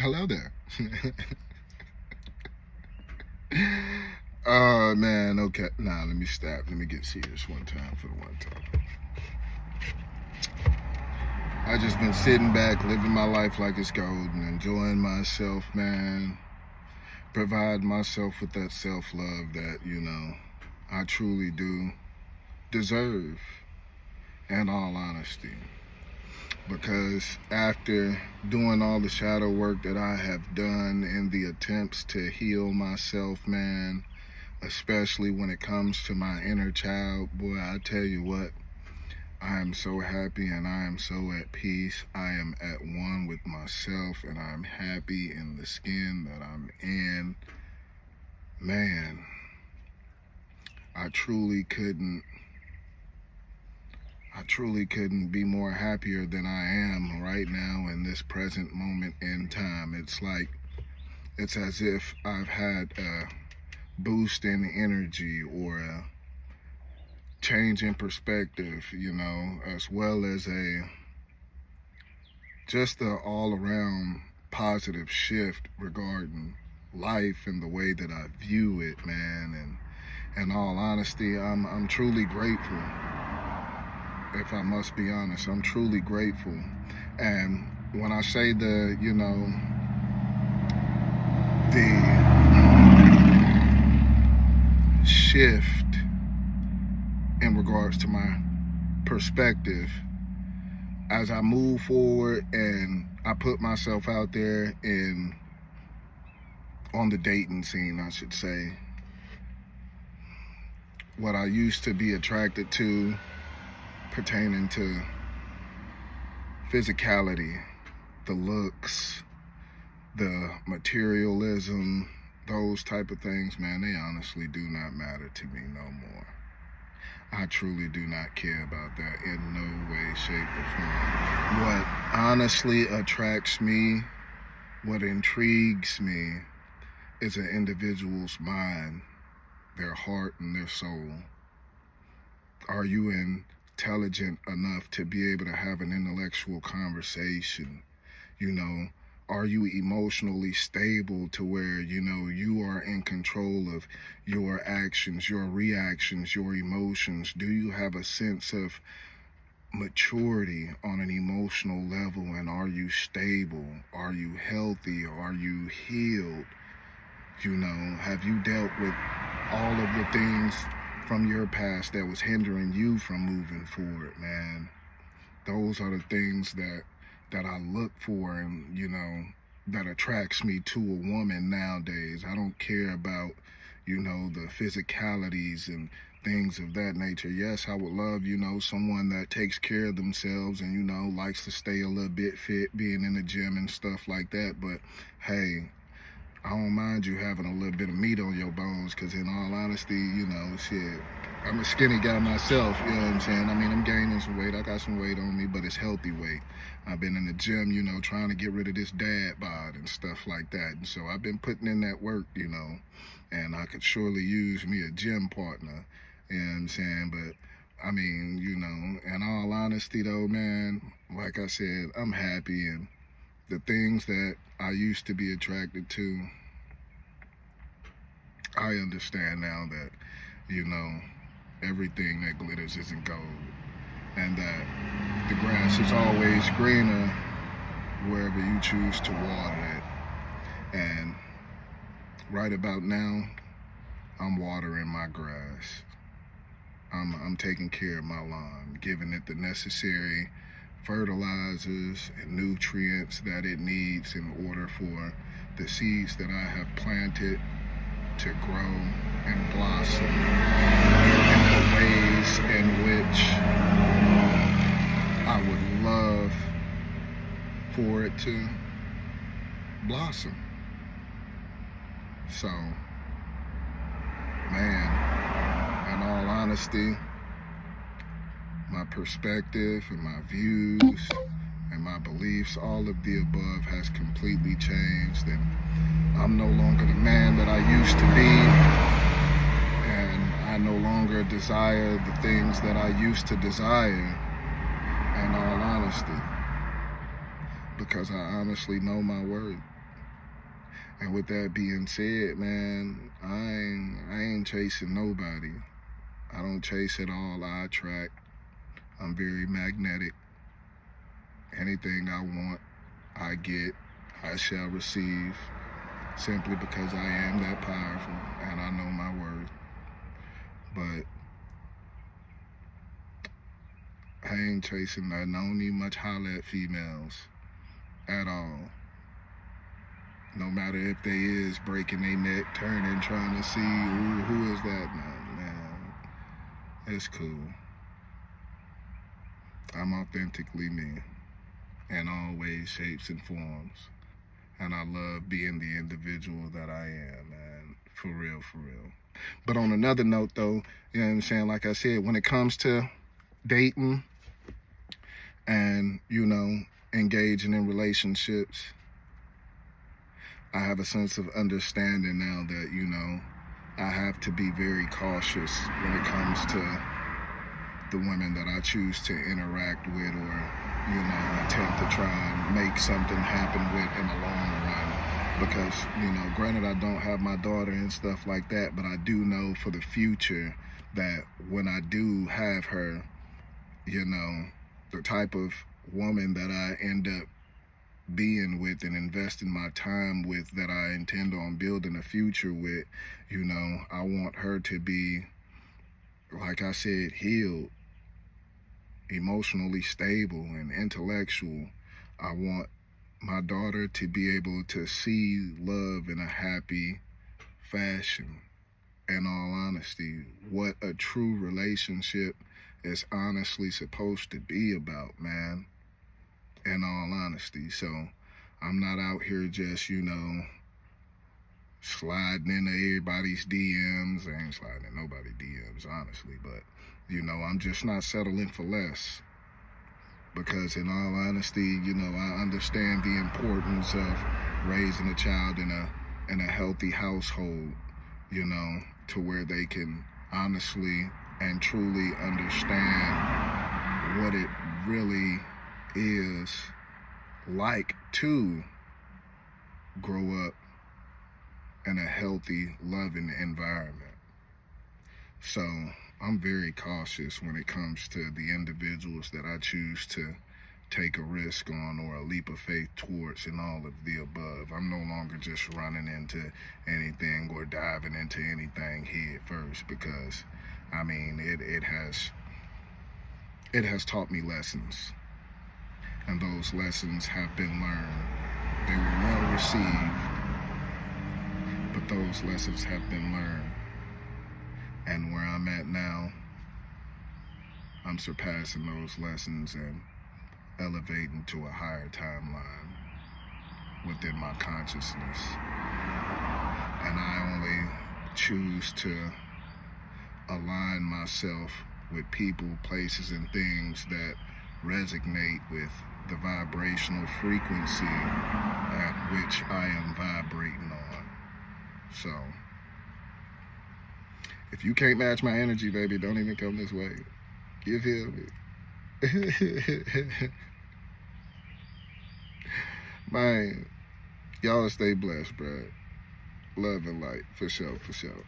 Hello there. Oh man, okay. Nah, let me stop. Let me get serious one time for the one time. I just been sitting back, living my life like it's gold and enjoying myself, man. Provide myself with that self-love that, I truly do deserve, in all honesty. Because after doing all the shadow work that I have done in the attempts to heal myself, man, especially when it comes to my inner child, boy, I tell you what, I am so happy and I am so at peace. I am at one with myself and I'm happy in the skin that I'm in. Man, I truly couldn't be more happier than I am right now in this present moment in time. It's as if I've had a boost in energy or a change in perspective, as well as just a all around positive shift regarding life and the way that I view it, man. And in all honesty, I'm truly grateful. If I must be honest, I'm truly grateful. And when I say the shift in regards to my perspective, as I move forward and I put myself out there on the dating scene, I should say, what I used to be attracted to pertaining to physicality, the looks, the materialism, those type of things, man, they honestly do not matter to me no more. I truly do not care about that in no way, shape, or form. What honestly attracts me, what intrigues me, is an individual's mind, their heart, and their soul. Are you intelligent enough to be able to have an intellectual conversation? Are you emotionally stable to where, you are in control of your actions, your reactions, your emotions? Do you have a sense of maturity on an emotional level? And are you stable? Are you healthy? Are you healed? Have you dealt with all of the things from your past that was hindering you from moving forward, man? Those are the things that I look for and, that attracts me to a woman nowadays. I don't care about, the physicalities and things of that nature. Yes, I would love, someone that takes care of themselves and, likes to stay a little bit fit, being in the gym and stuff like that. But hey, I don't mind you having a little bit of meat on your bones, because in all honesty, shit, I'm a skinny guy myself, you know what I'm saying? I mean, I'm gaining some weight. I got some weight on me, but it's healthy weight. I've been in the gym, trying to get rid of this dad bod and stuff like that. And so I've been putting in that work, and I could surely use me a gym partner, you know what I'm saying? But, I mean, in all honesty though, man, like I said, I'm happy, and the things that I used to be attracted to, I understand now that, everything that glitters isn't gold, and that the grass is always greener wherever you choose to water it. And right about now, I'm watering my grass. I'm taking care of my lawn, giving it the necessary fertilizers and nutrients that it needs in order for the seeds that I have planted to grow and blossom in the ways in which I would love for it to blossom. So, man, in all honesty, my perspective and my views and my beliefs, all of the above has completely changed, and I'm no longer the man that I used to be, and I no longer desire the things that I used to desire, in all honesty, because I honestly know my worth. And with that being said, man, I ain't chasing nobody. I don't chase at all. I attract. I'm very magnetic. Anything I want, I get. I shall receive, simply because I am that powerful and I know my worth. But I ain't chasing nothing. I don't need much holler at females at all. No matter if they is breaking their neck, turning, trying to see who is that now, man. It's cool. I'm authentically me in all ways, shapes, and forms. And I love being the individual that I am, man. For real, for real. But on another note, though, you know what I'm saying? Like I said, when it comes to dating and, you know, engaging in relationships, I have a sense of understanding now that, you know, I have to be very cautious when it comes to the women that I choose to interact with or, you know, attempt to try and make something happen with in the long run. Because, you know, granted, I don't have my daughter and stuff like that, but I do know for the future that when I do have her, you know, the type of woman that I end up being with and investing my time with, that I intend on building a future with, you know, I want her to be, like I said, healed, emotionally stable, and intellectual. I want my daughter to be able to see love in a happy fashion. In all honesty, what a true relationship is honestly supposed to be about, man. In all honesty. So I'm not out here just, you know, sliding into everybody's DMs. I ain't sliding in nobody's DMs, honestly, but, you know, I'm just not settling for less. Because in all honesty, you know, I understand the importance of raising a child in a healthy household, you know, to where they can honestly and truly understand what it really is like to grow up in a healthy, loving environment. So I'm very cautious when it comes to the individuals that I choose to take a risk on or a leap of faith towards, and all of the above. I'm no longer just running into anything or diving into anything head first, because I mean it has taught me lessons, and those lessons have been learned. They were well received, but those lessons have been learned. And where I'm at now, I'm surpassing those lessons and elevating to a higher timeline within my consciousness. And I only choose to align myself with people, places, and things that resonate with the vibrational frequency at which I am vibrating on. So if you can't match my energy, baby, don't even come this way. You feel me? Man, y'all stay blessed, bro. Love and light, for sure, for sure.